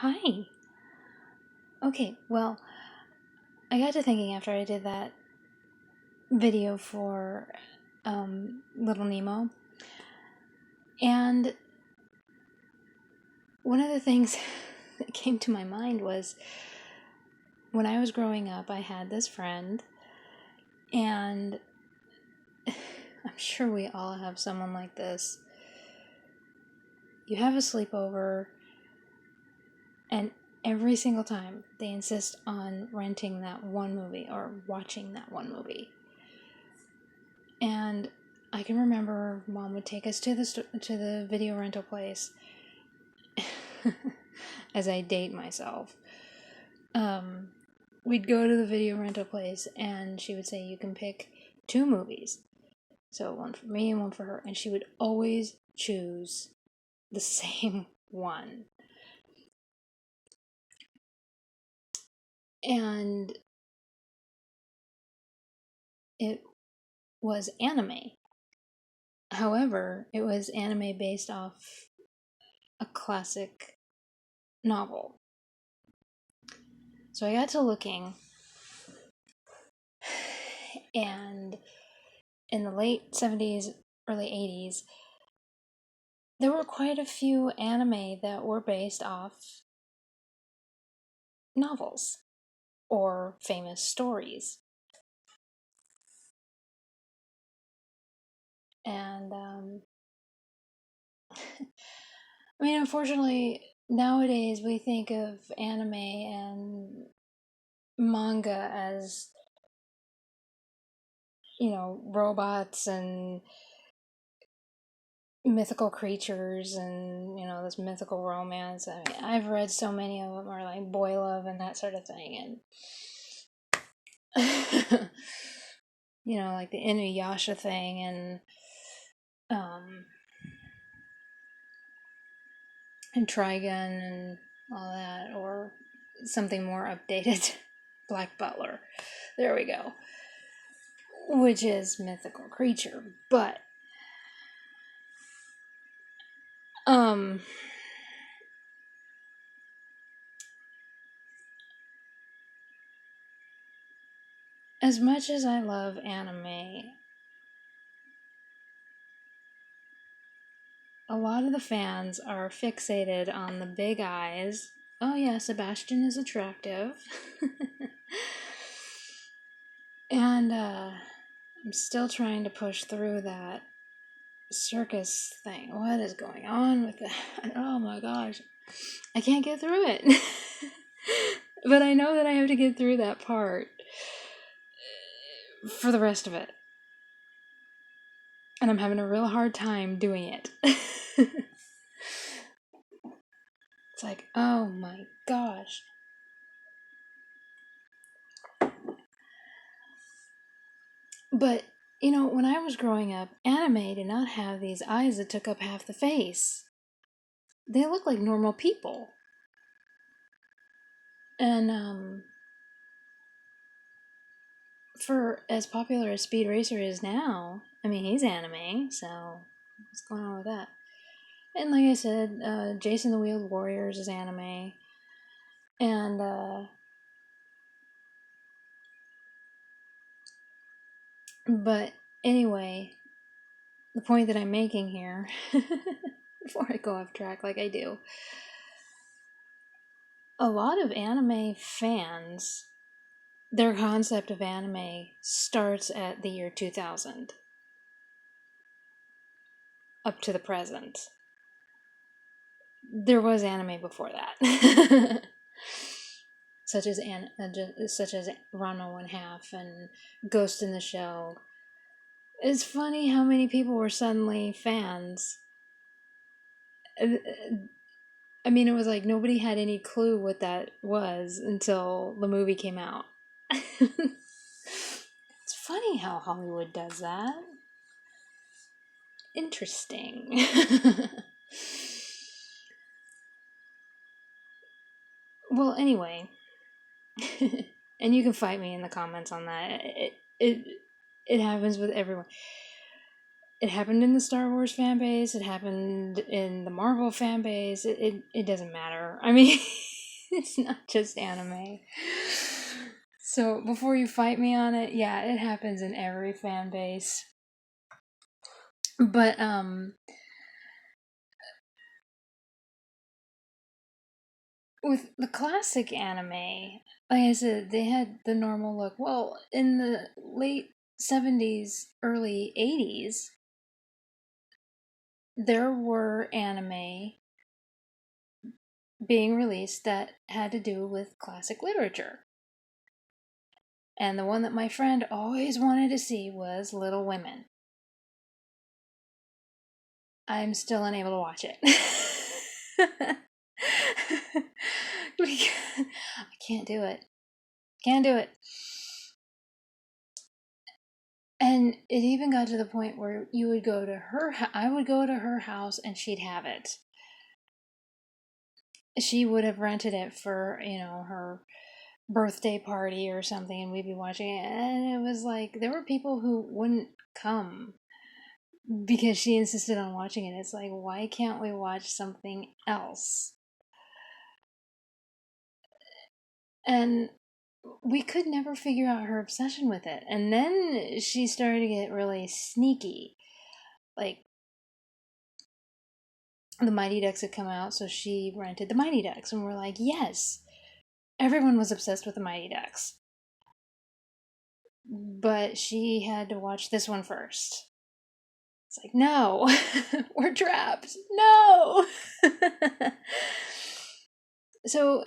Hi. Okay, well, I got to thinking after I did that video for Little Nemo, and one of the things that came to my mind was when I was growing up, I had this friend, and I'm sure we all have someone like this. You have a sleepover, and every single time they insist on renting that one movie or watching that one movie. And I can remember Mom would take us to the video rental place. As I date myself, we'd go to the video rental place, and she would say, "You can pick two movies, so one for me and one for her," and she would always choose the same one. And it was anime. However, it was anime based off a classic novel. So I got to looking, and in the late 70s, early 80s, there were quite a few anime that were based off novels or famous stories. And, I mean, unfortunately, nowadays we think of anime and manga as, robots and mythical creatures and, this mythical romance. I mean, I've read so many of them, or like boy love and that sort of thing. And, like the Inuyasha thing um, and Trigun and all that, or something more updated, Black Butler. There we go. Which is mythical creature, but um as much as I love anime, a lot of the fans are fixated on the big eyes. Oh yeah, Sebastian is attractive. And I'm still trying to push through that circus thing. What is going on with that? Oh my gosh. I can't get through it. But I know that I have to get through that part for the rest of it. And I'm having a real hard time doing it. It's like, oh my gosh. But, when I was growing up, anime did not have these eyes that took up half the face. They look like normal people. And, for as popular as Speed Racer is now, I mean, he's anime, so what's going on with that? And like I said, Jason the Wheeled Warriors is anime. And, but anyway, the point that I'm making here, before I go off track like I do, a lot of anime fans, their concept of anime starts at the year 2000 up to the present. There was anime before that. such as Ranma 1/2 and Ghost in the Shell. It's funny how many people were suddenly fans. I mean, it was like nobody had any clue what that was until the movie came out. It's funny how Hollywood does that. Interesting. Well, anyway, and you can fight me in the comments on that. It happens with everyone. It happened in the Star Wars fan base. It happened in the Marvel fan base. It doesn't matter. I mean, It's not just anime. So before you fight me on it, yeah, it happens in every fan base. But with the classic anime, like I said, they had the normal look. Well, in the late 70s, early 80s, there were anime being released that had to do with classic literature. And the one that my friend always wanted to see was Little Women. I'm still unable to watch it. I can't do it. Can't do it. And it even got to the point where you would go to I would go to her house and she'd have it. She would have rented it for, her birthday party or something, and we'd be watching it. And it was like, there were people who wouldn't come because she insisted on watching it. It's like, why can't we watch something else? And we could never figure out her obsession with it. And then she started to get really sneaky. Like, the Mighty Ducks had come out, so she rented the Mighty Ducks. And we're like, yes. Everyone was obsessed with the Mighty Ducks. But she had to watch this one first. It's like, no, we're trapped. No. So,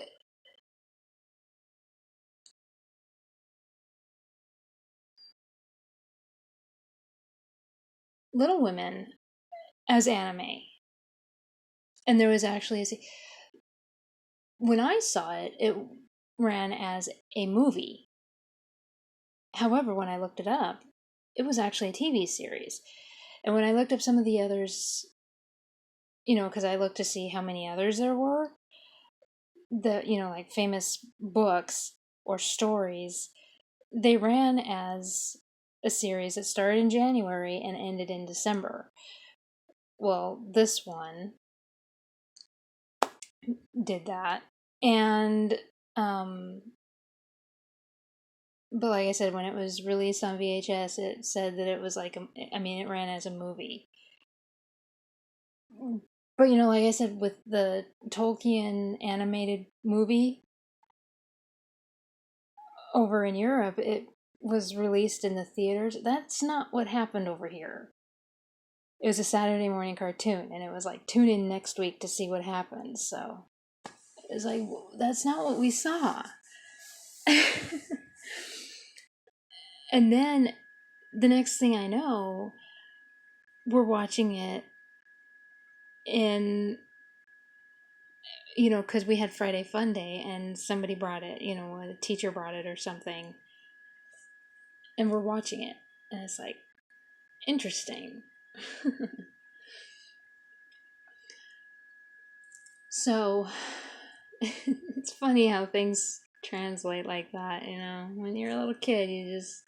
Little Women as anime. And there was actually when I saw it, it ran as a movie. However, when I looked it up, it was actually a TV series. And when I looked up some of the others, because I looked to see how many others there were, like famous books or stories, they ran as a series that started in January and ended in December. Well, this one did that. And, but like I said, when it was released on VHS, it said that it was like, it ran as a movie. But, like I said, with the Tolkien animated movie over in Europe, it was released in the theaters. That's not what happened over here. It was a Saturday morning cartoon, and it was like, tune in next week to see what happens. So it's like, that's not what we saw. And then the next thing I know, we're watching it in, because we had Friday Fun Day and somebody brought it, a teacher brought it or something. And we're watching it. And it's like, interesting. So, it's funny how things translate like that, When you're a little kid, you just...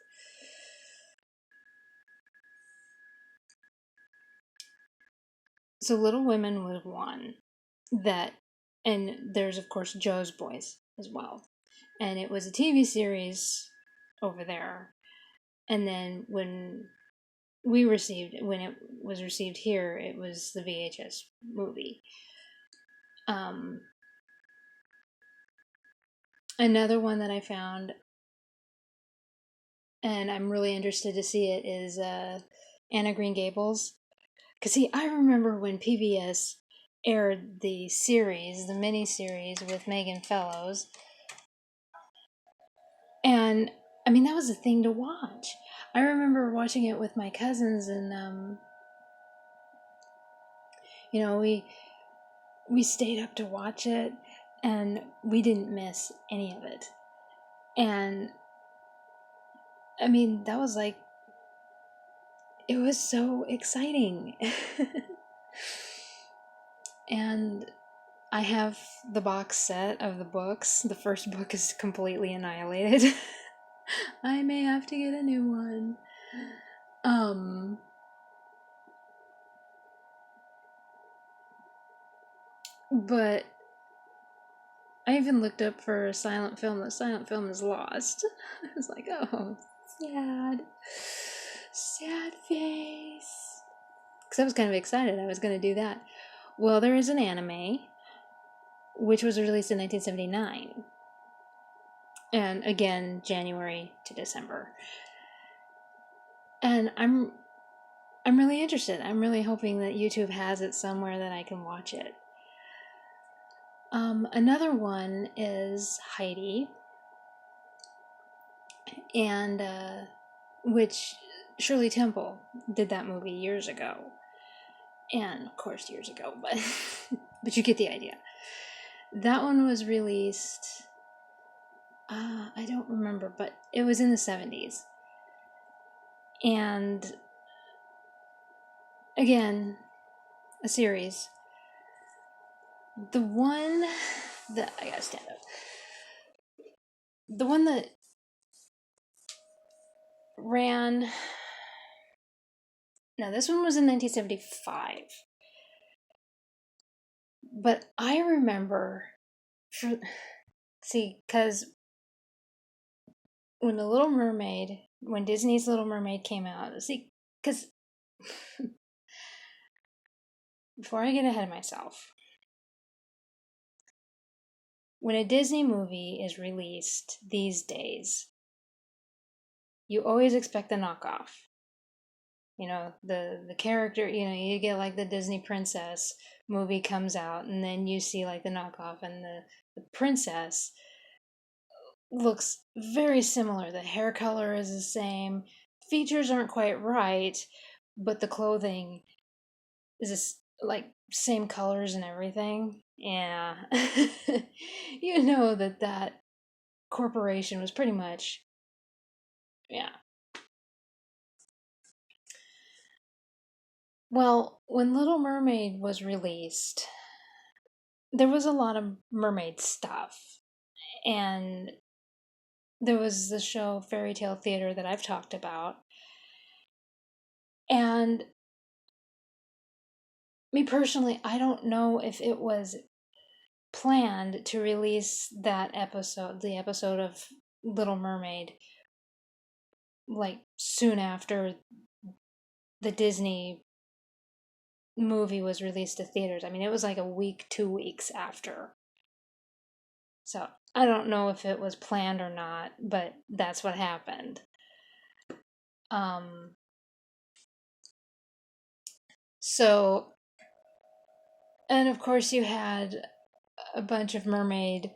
So Little Women was one that, and there's of course Joe's Boys as well. And it was a TV series over there. And then when it was received here, it was the VHS movie. Another one that I found, and I'm really interested to see it, is Anna Green Gables. Because, see, I remember when PBS aired the mini-series with Megan Fellows. And, that was a thing to watch. I remember watching it with my cousins, and, we stayed up to watch it, and we didn't miss any of it. And, that was like, it was so exciting. And I have the box set of the books. The first book is completely annihilated. I may have to get a new one. But I even looked up for a silent film. The silent film is lost. I was like, oh, sad. Sad face. Because I was kind of excited I was going to do that. Well, there is an anime, which was released in 1979. And again, January to December. And I'm really interested. I'm really hoping that YouTube has it somewhere that I can watch it. Another one is Heidi, and which Shirley Temple did that movie years ago, and of course years ago, but but you get the idea. That one was released. I don't remember, but it was in the 70s, and again, a series. The one that I gotta stand up. The one that ran. No, this one was in 1975. But I remember, because when when Disney's Little Mermaid came out, because before I get ahead of myself, when a Disney movie is released these days, you always expect the knockoff. You know, the character, you get like the Disney princess movie comes out, and then you see like the knockoff, and the princess looks very similar. The hair color is the same. Features aren't quite right, but the clothing is this, like same colors and everything. Yeah. You know that corporation was pretty much, yeah. Well, when Little Mermaid was released, there was a lot of mermaid stuff. And there was the show Fairy Tale Theater that I've talked about. And me personally, I don't know if it was planned to release that episode, the episode of Little Mermaid, like soon after the Disney movie was released to theaters. I mean, it was like a week, 2 weeks after. So I don't know if it was planned or not, but that's what happened. Um, so, and of course, you had a bunch of mermaid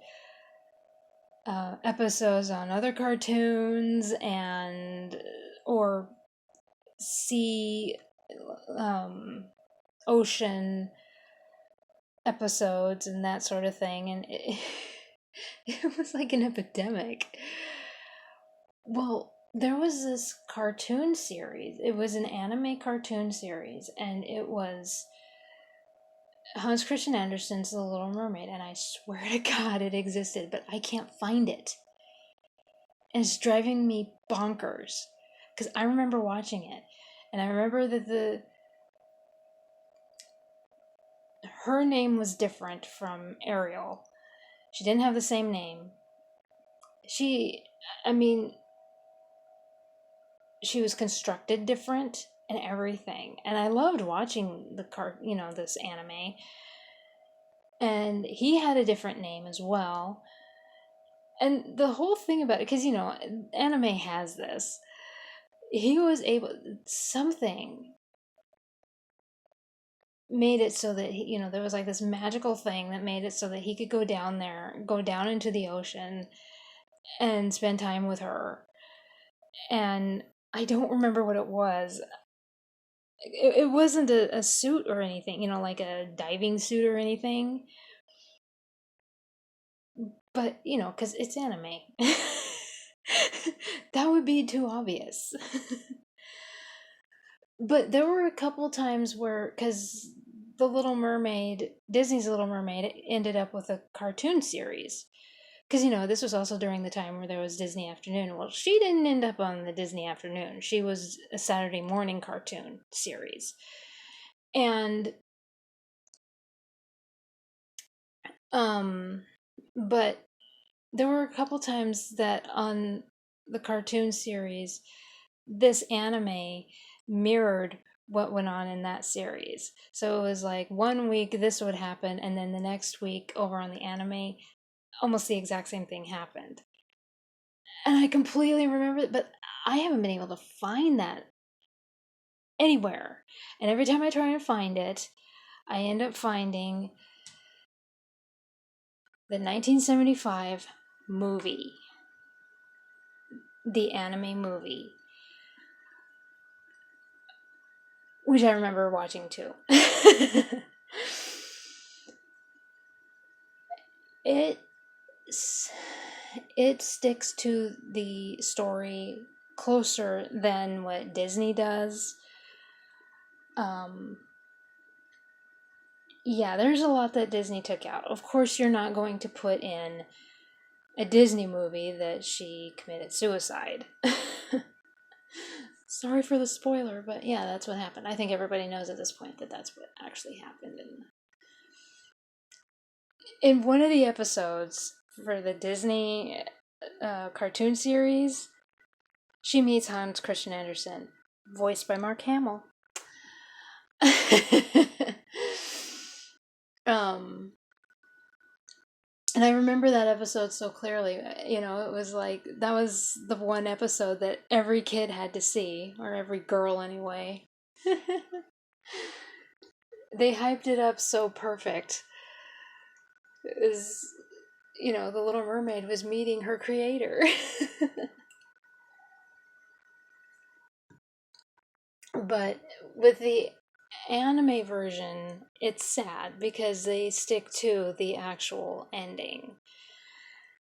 episodes on other cartoons and or sea, ocean episodes and that sort of thing, and it was like an epidemic. Well, there was this cartoon series. It was an anime cartoon series, and it was Hans Christian Andersen's The Little Mermaid, and I swear to God it existed, but I can't find it. And it's driving me bonkers. Because I remember watching it, and I remember that her name was different from Ariel. She didn't have the same name. I mean, she was constructed different and everything. And I loved watching this anime. And he had a different name as well. And the whole thing about it, because, anime has this. He was able, something made it so that there was like this magical thing that made it so that he could go down there, go down into the ocean and spend time with her. And I don't remember what it was. It wasn't a suit or anything, like a diving suit or anything. But, because it's anime. That would be too obvious. But there were a couple times where, because Disney's Little Mermaid ended up with a cartoon series. Because, this was also during the time where there was Disney Afternoon. Well, she didn't end up on the Disney Afternoon. She was a Saturday morning cartoon series. And, But there were a couple times that on the cartoon series, this anime mirrored what went on in that series. So it was like one week this would happen, and then the next week over on the anime, almost the exact same thing happened. And I completely remember it, but I haven't been able to find that anywhere. And every time I try and find it, I end up finding the 1975 movie, the anime movie, which I remember watching too. it it sticks to the story closer than what Disney does. Yeah, there's a lot that Disney took out. Of course, you're not going to put in a Disney movie that she committed suicide. Sorry for the spoiler, but yeah, that's what happened. I think everybody knows at this point that that's what actually happened. In one of the episodes for the Disney cartoon series, she meets Hans Christian Andersen, voiced by Mark Hamill. And I remember that episode so clearly. You know, it was like that was the one episode that every kid had to see, or every girl anyway. They hyped it up so perfect. It was, you know, the Little Mermaid was meeting her creator. But with the anime version, it's sad because they stick to the actual ending.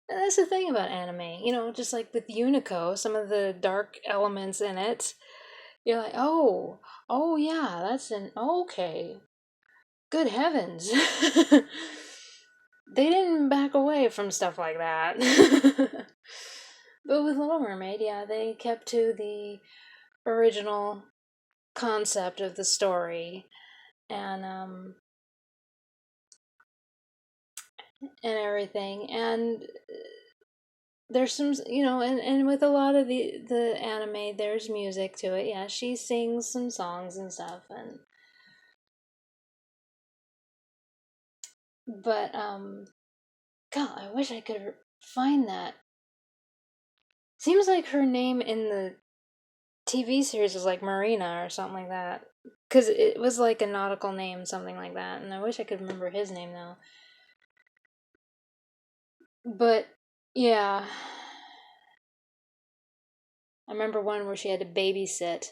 And that's the thing about anime, you know, just like with Unico, some of the dark elements in it, you're like, oh yeah, that's an okay. Good heavens. They didn't back away from stuff like that. But with Little Mermaid, yeah, they kept to the original concept of the story and and everything. And there's some, you know, and with a lot of the anime, there's music to it. Yeah, she sings some songs and stuff, and but God, I wish I could find that. Seems like her name in the TV series was like Marina or something like that. Because it was like a nautical name, something like that. And I wish I could remember his name though. But yeah, I remember one where she had to babysit.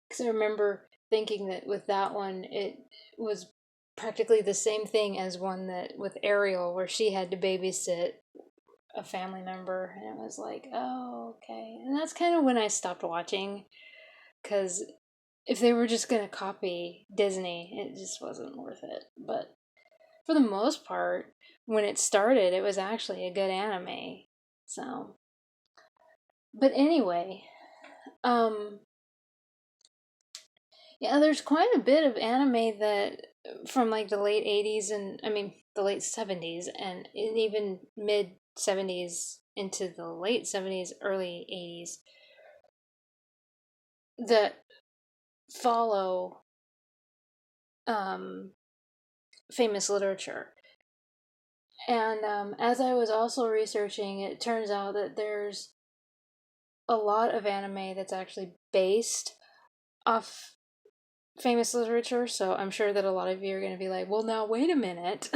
Because I remember thinking that with that one, it was practically the same thing as one that with Ariel, where she had to babysit a family member. And it was like, oh, okay. And that's kind of when I stopped watching. Because if they were just gonna copy Disney, it just wasn't worth it. But for the most part, when it started, it was actually a good anime. So, but anyway, um, yeah, there's quite a bit of anime that from like the late 80s and I mean the late 70s and even mid 70s into the late 70s, early 80s that follow um famous literature. And as I was also researching, it turns out that there's a lot of anime that's actually based off famous literature. So I'm sure that a lot of you are going to be like, well, now, wait a minute.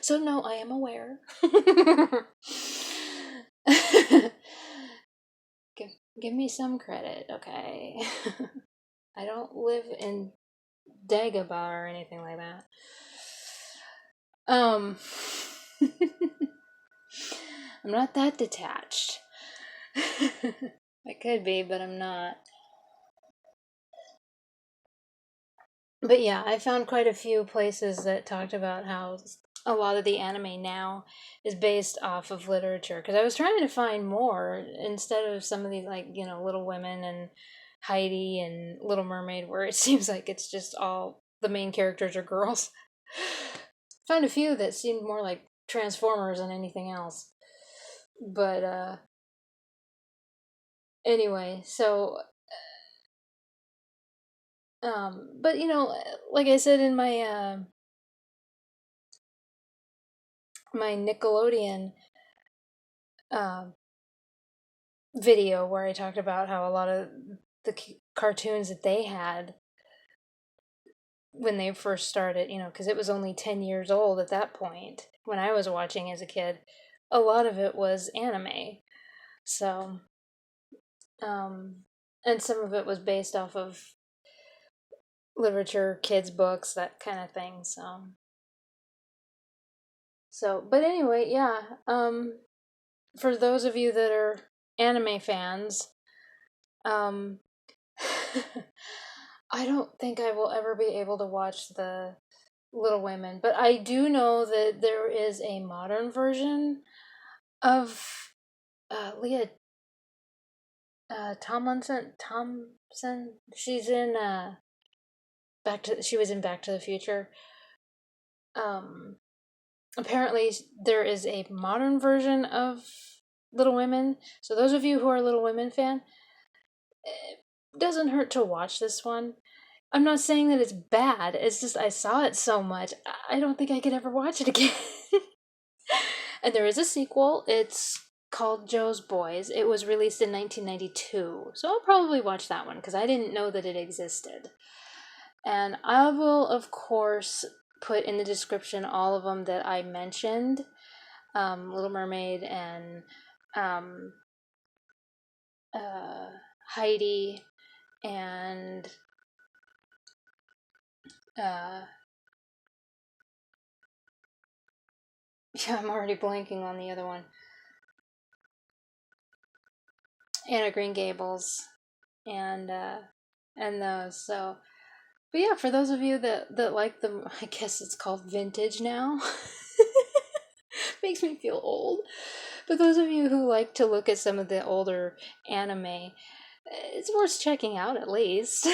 So, no, I am aware. give me some credit, okay? I don't live in Dagobah or anything like that. Um. I'm not that detached. I could be, but I'm not. But yeah, I found quite a few places that talked about how a lot of the anime now is based off of literature, because I was trying to find more instead of some of these, like, Little Women and Heidi and Little Mermaid, where it seems like it's just all the main characters are girls. Found a few that seemed more like Transformers than anything else. But anyway, so but like I said in my Nickelodeon uh, video, where I talked about how a lot of the cartoons that they had when they first started, because it was only 10 years old at that point when I was watching as a kid, a lot of it was anime. So, um, and some of it was based off of literature, kids' books, that kind of thing. But anyway, yeah. For those of you that are anime fans, um, I don't think I will ever be able to watch the Little Women, but I do know that there is a modern version of Leah Thompson. She's in she was in Back to the Future. Um, Apparently there is a modern version of Little Women. So those of you who are Little Women fan, it doesn't hurt to watch this one. I'm not saying that it's bad. It's just I saw it so much. I don't think I could ever watch it again. And there is a sequel. It's called Joe's Boys. It was released in 1992. So I'll probably watch that one because I didn't know that it existed. And I will, of course, put in the description all of them that I mentioned. Little Mermaid and um, Heidi and yeah, I'm already blanking on the other one. Green Gables and those. So, but yeah, for those of you that like them, I guess it's called vintage now. Makes me feel old. But those of you who like to look at some of the older anime, it's worth checking out at least.